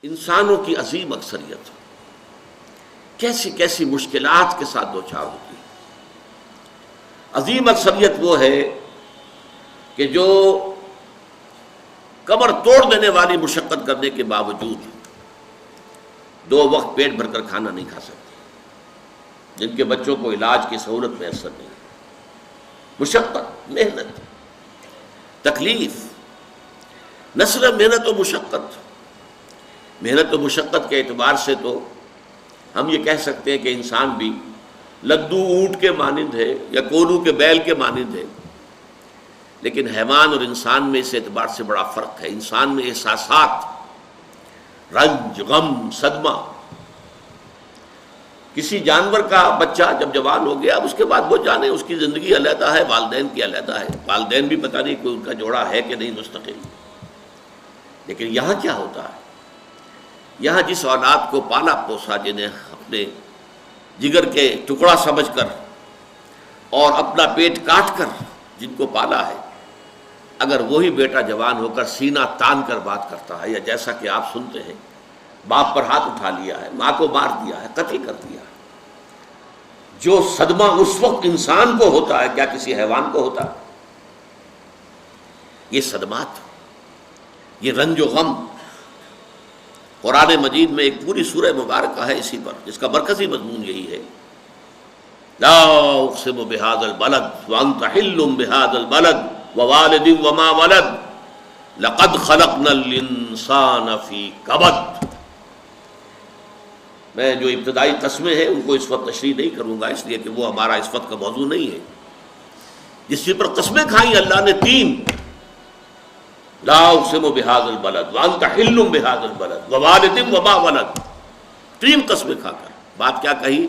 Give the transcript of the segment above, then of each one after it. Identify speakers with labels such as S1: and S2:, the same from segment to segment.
S1: انسانوں کی عظیم اکثریت کیسی کیسی مشکلات کے ساتھ دوچار ہوتی ہے۔ عظیم اکثریت وہ ہے کہ جو کمر توڑ دینے والی مشقت کرنے کے باوجود 2 وقت پیٹ بھر کر کھانا نہیں کھا سکتے، جن کے بچوں کو علاج کی سہولت میسر نہیں، مشقت، محنت، تکلیف، نہ صرف محنت و مشقت، محنت و مشقت کے اعتبار سے تو ہم یہ کہہ سکتے ہیں کہ انسان بھی لدو اونٹ کے مانند ہے یا کولو کے بیل کے مانند ہے، لیکن حیوان اور انسان میں اس اعتبار سے بڑا فرق ہے۔ انسان میں احساسات، رنج، غم، صدمہ، کسی جانور کا بچہ جب جوان ہو گیا، اب اس کے بعد وہ جانے اس کی زندگی علیحدہ ہے، والدین کی علیحدہ ہے، والدین بھی پتہ نہیں کوئی ان کا جوڑا ہے کہ نہیں مستقل۔ لیکن یہاں کیا ہوتا ہے؟ یہاں جس اولاد کو پالا پوسا، جنہیں اپنے جگر کے ٹکڑا سمجھ کر اور اپنا پیٹ کاٹ کر جن کو پالا ہے، اگر وہی بیٹا جوان ہو کر سینہ تان کر بات کرتا ہے، یا جیسا کہ آپ سنتے ہیں باپ پر ہاتھ اٹھا لیا ہے، ماں کو مار دیا ہے، قتل کر دیا ہے، جو صدمہ اس وقت انسان کو ہوتا ہے کیا کسی حیوان کو ہوتا ہے؟ یہ صدمات، یہ رنج و غم، قرآن مجید میں ایک پوری سورہ مبارکہ ہے اسی پر، جس کا مرکزی مضمون یہی ہے، لا اقسم بہذا البلد وانت حل بہذا البلد ووالد وما ولد لقد خلقنا الانسان فی کبد۔ میں جو ابتدائی قسمیں ہیں ان کو اس وقت تشریح نہیں کروں گا، اس لیے کہ وہ ہمارا اس وقت کا موضوع نہیں ہے۔ جس چیز پر قسمیں کھائیں اللہ نے 3، لا اقسم بہذا البلد وانت حل بہذا البلد ووالد وما ولد، 3 قسمیں کھا کر بات کیا کہی؟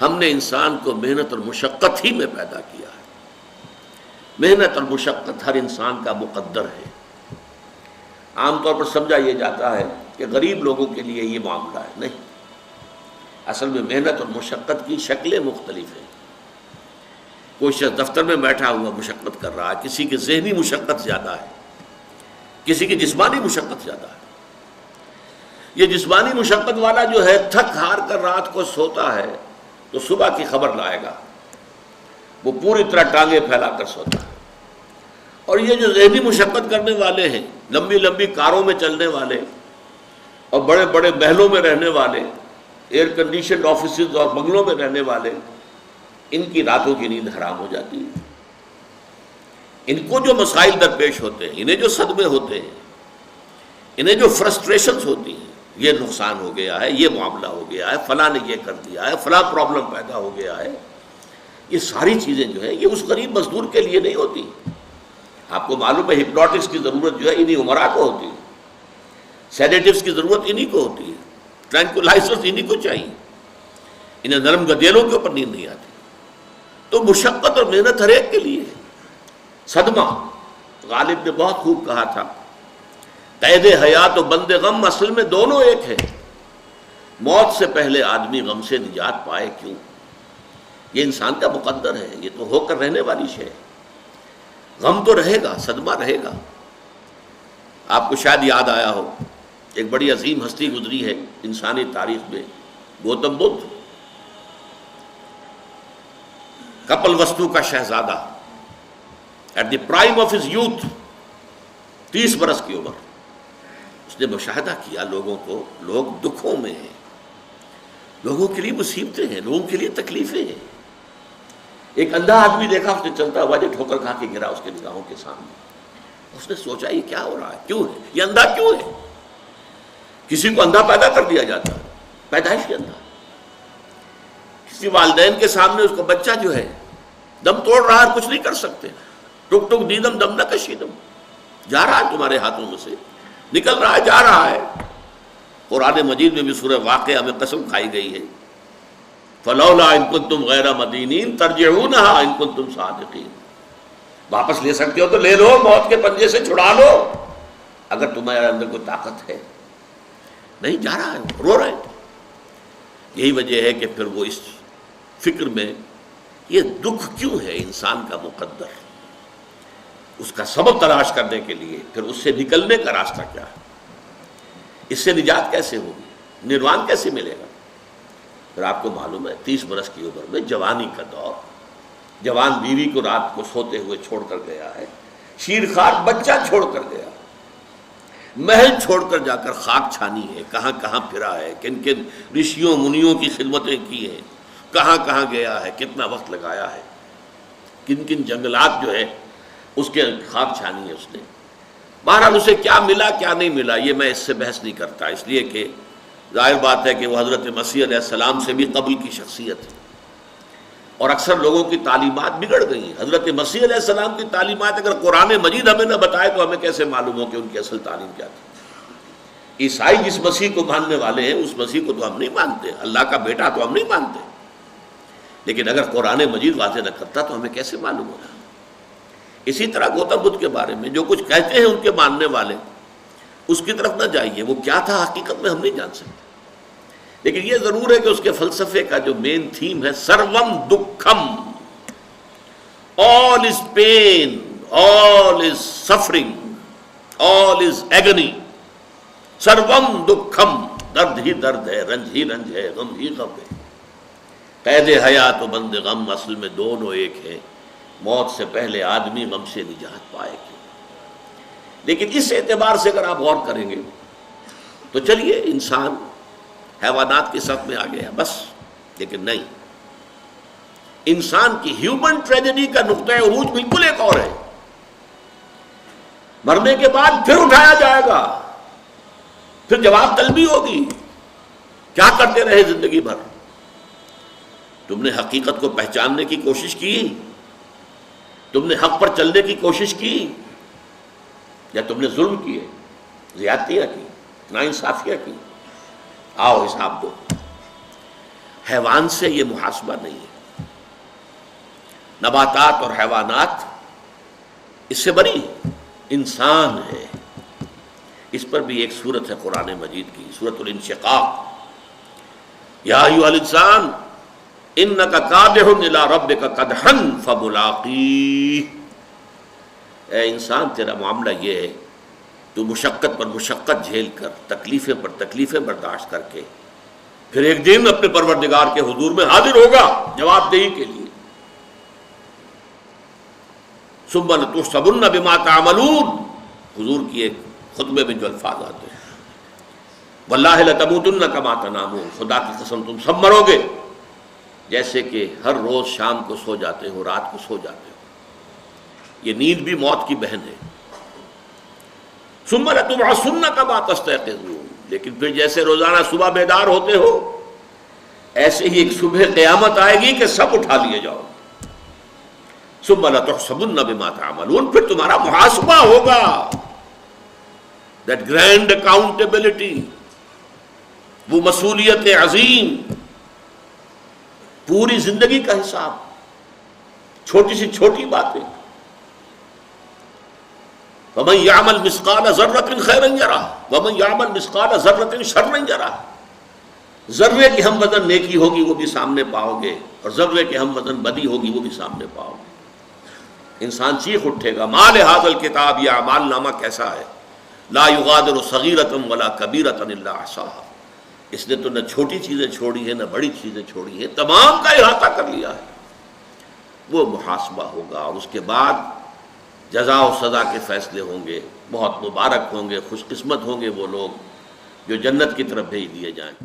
S1: ہم نے انسان کو محنت اور مشقت ہی میں پیدا کیا ہے۔ محنت اور مشقت ہر انسان کا مقدر ہے۔ عام طور پر سمجھا یہ جاتا ہے کہ غریب لوگوں کے لیے یہ معاملہ ہے، نہیں، اصل میں محنت اور مشقت کی شکلیں مختلف ہیں۔ کوئی شخص دفتر میں بیٹھا ہوا مشقت کر رہا ہے، کسی کی ذہنی مشقت زیادہ ہے، کسی کی جسمانی مشقت زیادہ ہے۔ یہ جسمانی مشقت والا جو ہے تھک ہار کر رات کو سوتا ہے تو صبح کی خبر لائے گا، وہ پوری طرح ٹانگیں پھیلا کر سوتا ہے۔ اور یہ جو ذہنی مشقت کرنے والے ہیں، لمبی لمبی کاروں میں چلنے والے اور بڑے بڑے محلوں میں رہنے والے، ایئر کنڈیشنڈ آفیسز اور بنگلوں میں رہنے والے، ان کی راتوں کی نیند حرام ہو جاتی ہے۔ ان کو جو مسائل درپیش ہوتے ہیں، انہیں جو صدمے ہوتے ہیں، انہیں جو فرسٹریشنز ہوتی ہیں، یہ نقصان ہو گیا ہے، یہ معاملہ ہو گیا ہے، فلاں نے یہ کر دیا ہے، فلاں پرابلم پیدا ہو گیا ہے، یہ ساری چیزیں جو ہیں یہ اس غریب مزدور کے لیے نہیں ہوتی۔ آپ کو معلوم ہے ہپنوٹکس کی ضرورت جو ہے انہی عمرا کو ہوتی ہے، سیڈیٹیوز کی ضرورت انہی کو ہوتی ہے، ٹرینکولائزرز انہی کو چاہیے، انہیں نرم گدیلوں کے اوپر نیند نہیں آتی۔ تو مشقت اور محنت ہر ایک کے لیے ہے۔ صدمہ، غالب نے بہت خوب کہا تھا، قید حیات و بند غم اصل میں دونوں ایک ہیں۔ موت سے پہلے آدمی غم سے نجات پائے کیوں؟ یہ انسان کا مقدر ہے، یہ تو ہو کر رہنے والی شے ہے۔ غم تو رہے گا، صدمہ رہے گا۔ آپ کو شاید یاد آیا ہو، ایک بڑی عظیم ہستی گزری ہے انسانی تاریخ میں، گوتم بدھ، کپل وستو کا شہزادہ، at the prime of his youth, 30 برس کی عمر، اس نے مشاہدہ کیا لوگوں کو، لوگ دکھوں میں ہیں، لوگوں کے لیے مصیبتیں ہیں، لوگوں کے لیے تکلیفیں ہیں۔ ایک اندھا آدمی دیکھا اس نے چلتا ہوا جو ٹھوکر کھا کے گرا اس کے نگاہوں کے سامنے، اس نے سوچا یہ کیا ہو رہا ہے، کیوں ہے یہ اندھا کیوں ہے؟ کسی کو اندھا پیدا کر دیا جاتا ہے، پیدائش کے اندھا۔ کسی والدین کے سامنے اس کو بچہ جو ہے دم توڑ رہا ہے، کچھ نہیں کر سکتے، ٹک ٹک دیدم دم نہ کشیدم، جا رہا ہے تمہارے ہاتھوں میں سے، نکل رہا ہے، جا رہا ہے۔ قرآن مجید میں بھی سورہ واقعہ میں قسم کھائی گئی ہے، فلولا ان کنتم غیر مدینین ترجعونها ان کنتم صادقین، واپس لے سکتے ہو تو لے لو، موت کے پنجے سے چھڑا لو اگر تمہارے اندر کوئی طاقت ہے۔ نہیں، جا رہا ہے، رو رہے ہیں۔ یہی وجہ ہے کہ پھر وہ اس فکر میں، یہ دکھ کیوں ہے انسان کا مقدر، اس کا سبب تلاش کرنے کے لیے پھر اس سے نکلنے کا راستہ کیا ہے۔ اس سے نجات کیسے ہوگی؟ نروان کیسے ملے گا؟ پھر آپ کو معلوم ہے 30 برس کی عمر میں جوانی کا دور، جوان بیوی کو رات کو سوتے ہوئے چھوڑ کر گیا ہے، شیرخوار بچہ چھوڑ کر گیا، محل چھوڑ کر جا کر خاک چھانی ہے، کہاں کہاں پھرا ہے، کن کن رشیوں منیوں کی خدمتیں کی ہیں، کہاں کہاں گیا ہے، کتنا وقت لگایا ہے، کن کن جنگلات جو ہے اس کے خاک چھانی ہے اس نے۔ بہرحال اسے کیا ملا کیا نہیں ملا یہ میں اس سے بحث نہیں کرتا، اس لیے کہ ظاہر بات ہے کہ وہ حضرت مسیح علیہ السلام سے بھی قبل کی شخصیت ہے، اور اکثر لوگوں کی تعلیمات بگڑ گئی ہیں۔ حضرت مسیح علیہ السلام کی تعلیمات اگر قرآن مجید ہمیں نہ بتائے تو ہمیں کیسے معلوم ہو کہ ان کی اصل تعلیم کیا تھی؟ عیسائی جس مسیح کو ماننے والے ہیں اس مسیح کو تو ہم نہیں مانتے، اللہ کا بیٹا تو ہم نہیں مانتے، لیکن اگر قرآن مجید واضح نہ کرتا تو ہمیں کیسے معلوم ہوگا؟ اسی طرح گوتم بدھ کے بارے میں جو کچھ کہتے ہیں ان کے ماننے والے، اس کی طرف نہ جائیے، وہ کیا تھا حقیقت میں ہم نہیں جان سکتے، لیکن یہ ضرور ہے کہ اس کے فلسفے کا جو مین تھیم ہے سروم دکھم، all is pain, all is suffering, all is agony, سروم دکھم، درد ہی درد ہے، رنج ہی رنج ہے، غم ہی غم ہے، قید حیات و بند غم اصل میں دونوں ایک ہیں، موت سے پہلے آدمی غم سے نجات پائے گا۔ لیکن اس اعتبار سے اگر آپ غور کریں گے تو چلیے انسان حیوانات کی صف میں آ گیا بس، لیکن نہیں، انسان کی ہیومن ٹریجڈی کا نقطہ عروج بالکل ایک اور ہے۔ مرنے کے بعد پھر اٹھایا جائے گا، پھر جواب طلبی ہوگی، کیا کرتے رہے زندگی بھر؟ تم نے حقیقت کو پہچاننے کی کوشش کی؟ تم نے حق پر چلنے کی کوشش کی؟ یا تم نے ظلم کیے، زیادتیاں کی، ناانصافیاں کی؟ آؤ حساب دو۔ حیوان سے یہ محاسبہ نہیں ہے، نباتات اور حیوانات اس سے بری، انسان ہے۔ اس پر بھی ایک سورت ہے قرآن مجید کی، سورۃ الانشقاق، یا ایھا الانسان انک کادح الی ربک کدحا فملاقیہ، اے انسان تیرا معاملہ یہ ہے تو مشقت پر مشقت جھیل کر، تکلیفیں پر تکلیفیں برداشت کر کے پھر ایک دن اپنے پروردگار کے حضور میں حاضر ہوگا جواب دہی کے لیے۔ ثم لتحسبن بما تعملون، حضور کی ایک خطبے میں جو الفاظ آتے ہیں، واللہ لتموتن کما تنامون، خدا کی قسم تم سب مرو گے جیسے کہ ہر روز شام کو سو جاتے ہو، رات کو سو جاتے ہو۔ یہ نیند بھی موت کی بہن ہے۔ ثم لتبعثن کما تستيقظون، لیکن پھر جیسے روزانہ صبح بیدار ہوتے ہو ایسے ہی ایک صبح قیامت آئے گی کہ سب اٹھا لیے جاؤ۔ ثم لتحسبن بما تعملون، پھر تمہارا محاسبہ ہوگا، that grand accountability، وہ مسئولیت عظیم، پوری زندگی کا حساب، چھوٹی سی چھوٹی باتیں۔ وَمَنْ يَعْمَلْ مِثْقَالَ ذَرَّةٍ خَيْرًا يَرَهُ وَمَنْ يَعْمَلْ مِثْقَالَ ذَرَّةٍ شَرًّا يَرَهُ، ذرے کی ہم وزن نیکی ہوگی وہ بھی سامنے پاؤ گے، اور ذرے کے ہم وزن بدی ہوگی وہ بھی سامنے پاؤ گے۔ انسان چیخ اٹھے گا، مَا لِهَذَا الْكِتَابِ، یہ اعمال نامہ کیسا ہے، لَا يُغَادِرُ صَغِيرَةً وَلَا كَبِيرَةً إِلَّا أَحْصَاهَا، اس نے تو نہ چھوٹی چیزیں چھوڑی ہیں نہ بڑی چیزیں چھوڑی ہیں، تمام کا احاطہ کر لیا ہے۔ وہ محاسبہ ہوگا، اور اس کے بعد جزا و سزا کے فیصلے ہوں گے۔ بہت مبارک ہوں گے، خوش قسمت ہوں گے وہ لوگ جو جنت کی طرف بھیج دیے جائیں۔